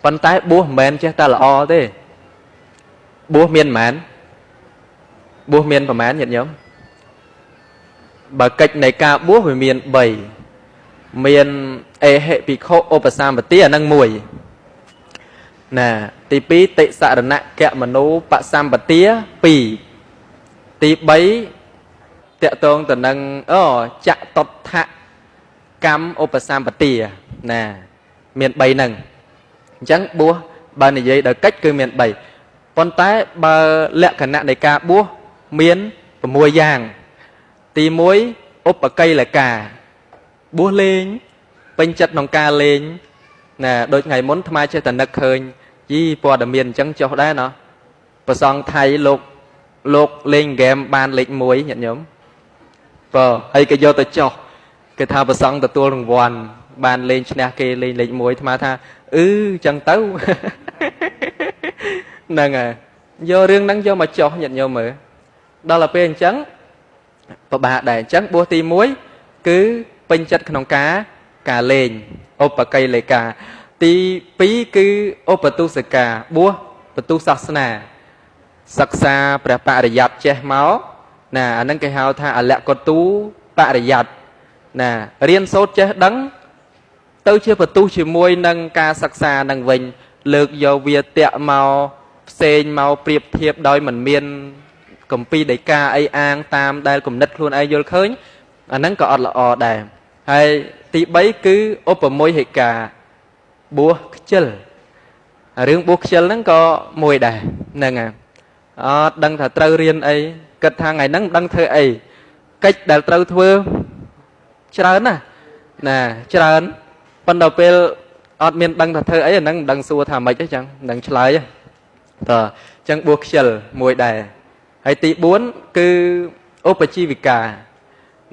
ប៉ុន្តែបួសមិនមែនចេះតែល្អទេបួសមានប៉ុន្មានបួសមានប្រមាណញាតិញោមបើកិច្ចនៃការបួសវាមាន3មានអេហិភិក្ខុឧបសម្បទាអានឹង1ណាទី2តិសរណៈកមនោបសម្បទា2ទី3តកតងទៅនឹងចតុដ្ឋកម្មឧបសម្បទាណាមាន3ហ្នឹងអញ្ចឹងបួសបើនិយាយដល់កិច្ចគឺមាន3ប៉ុន្តែបើលក្ខណៈនៃការបួសមាន6យ៉ាងទី1ឧបកិលកាបួសលេងពេញចិត្តក្នុងការលេងណាដូចថ្ងៃមុនអាត្មាចេះតែនឹកឃើញយីព័ត៌មានអញ្ចឹងចុះដែរណោះប្រសងថៃលោកលេងហ្គេមបានលេខ1ញាតិញោមបើហើយក៏យកទៅចុះគេថាប្រសងទទួលរង្វាន់បានលេងឈ្នះគេលេងលេខ1អាត្មាថាអញ្ចឹងទៅហ្នឹងហើយយករឿងហ្នឹងយកមកចុះញាតិញោមមើលដល់ទៅពេលអញ្ចឹងពិបាកដែរអញ្ចឹងបួសទី1គឺពេញចិត្តក្នុងការលេងឧបកិលេកាទី2គឺឧបទុសកាបួសបទុសាសនាសិក្សាព្រះបរិយ័តចេះមកណាអាហ្នឹងគេហៅថាអលកទូបរិយ័តណារៀនសូត្រចេះដឹងទៅជាបទុសជាមួយនឹងការសិក្សានឹងវិញលើកយកវាតាក់មកផ្សេងមកប្រៀបធៀបដោយមិនមានគម្ពីរដីកាអីអាងតាមដែលគំនិតខ្លួនឯងយល់ឃើញអាហ្នឹងក៏អត់ល្អដែរហើយទី3គឺឧបមយហិកាបួសខ្ជិលរឿងបួសខ្ជិលហ្នឹងក៏មួយដែរហ្នឹងហើយអត់ដឹងថាត្រូវរៀនអីគិតថាថ្ងៃហ្នឹងមិនដឹងធ្វើអីកិច្ចដែលត្រូវធ្វើច្រើនណាច្រើនប៉ុន្តែពេលអត់មានដឹងថាធ្វើអីអាហ្នឹងមិនដឹងសួរថាម៉េចទេចឹងមិនដឹងឆ្លើយតើអញ្ចឹងបួសខ្ជិលមួយដែរហើយទី4គឺឧបជីវិកា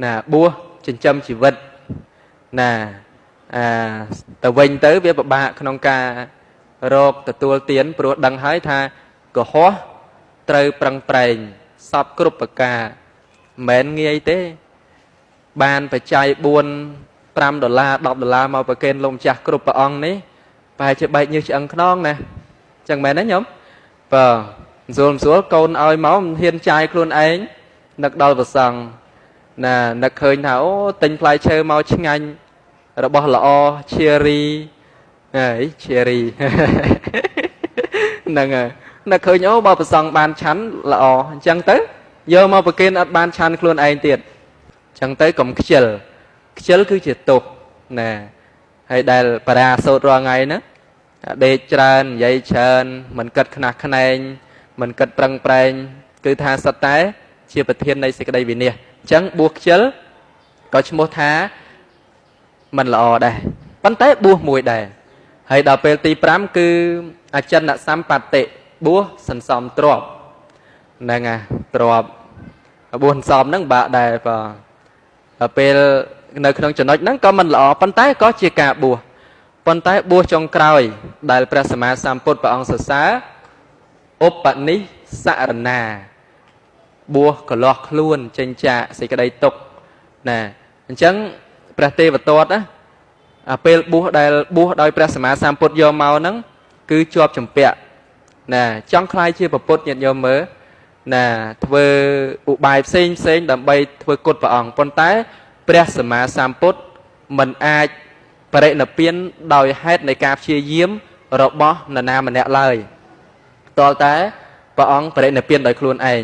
ណាបួសចិញ្ចឹមជីវិតណាទៅវិញទៅវាពិបាកក្នុងការរកទទួលទានព្រោះដឹងហើយថាកុហកត្រូវប្រឹងប្រែងសពគ្រប់ប្រការមិនងាយទេបានបច្ច័យ4 $5 $10មកប្រកេនលោកម្ចាស់គ្រប់ព្រះអង្គនេះប្រហែលជាបែកញើសឆ្អឹងខ្នងណាចឹងមែនទេញោមបើស្រួលកូនឲ្យមកមិនហ៊ានចាយខ្លួនឯងនឹកដល់ប្រសង់ណានឹកឃើញថាអូទិញផ្លែឈើមកឆ្ងាញ់របស់ល្អឈៀរីឈៀរីហ្នឹងហើយនឹកឃើញអូបើប្រសង់បានឆាន់ល្អអញ្ចឹងទៅយកមកប្រគេនអត់បានឆាន់ខ្លួនឯងទៀតអញ្ចឹងទៅកុំខ្ជិលគឺជាទុកណាហើយដែលបារាសូត្ររាល់ថ្ងៃហ្នឹងដេកច្រើននិយាយច្រើនមិនគិតខ្នះខ្នែងមិនគិតប្រឹងប្រែងគឺថាសុទ្ធតែជាប្រធាននៃសេចក្តីវិនិច្ឆ័យអញ្ចឹងបួសខ្ជិលក៏ឈ្មោះថាមិនល្អដែរប៉ុន្តែបួសមួយដែរហើយដល់ពេលទី5គឺអចិន្នសម្បត្តិបួសសន្សំទ្រព្យហ្នឹងហើយទ្រព្យបួសសន្សំហ្នឹងបាក់ដែរបើដល់ពេលនៅក្នុងចំណុចហ្នឹងក៏មិនល្អប៉ុន្តែក៏ជាការបួសប៉ុន្តែបួសចុងក្រោយដែលព្រះសម្មាសម្ពុទ្ធព្រះអង្គសរសើរឧបនិស្សរណាបួសកលាស់ខ្លួនចេញចាកសេចក្តីទុក្ខណាអញ្ចឹងព្រះទេវទត្តណាពេលបួសដែលបួសដោយព្រះសម្មាសម្ពុទ្ធយកមកហ្នឹងគឺជាប់ចម្ពាក់ណាចង់ខ្លាយជាពុទ្ធញាតិញោមមើលណាធ្វើឧបាយផ្សេងដើម្បីធ្វើគុតព្រះអង្គប៉ុន្តែព្រះសម្មាសម្ពុទ្ធមិនអាចបរិនិព្វានដោយហេតុនៃការព្យាយាមរបស់នរណាម្នាក់ឡើយតើតែព្រះអង្គបរិនិព្វានដោយខ្លួនឯង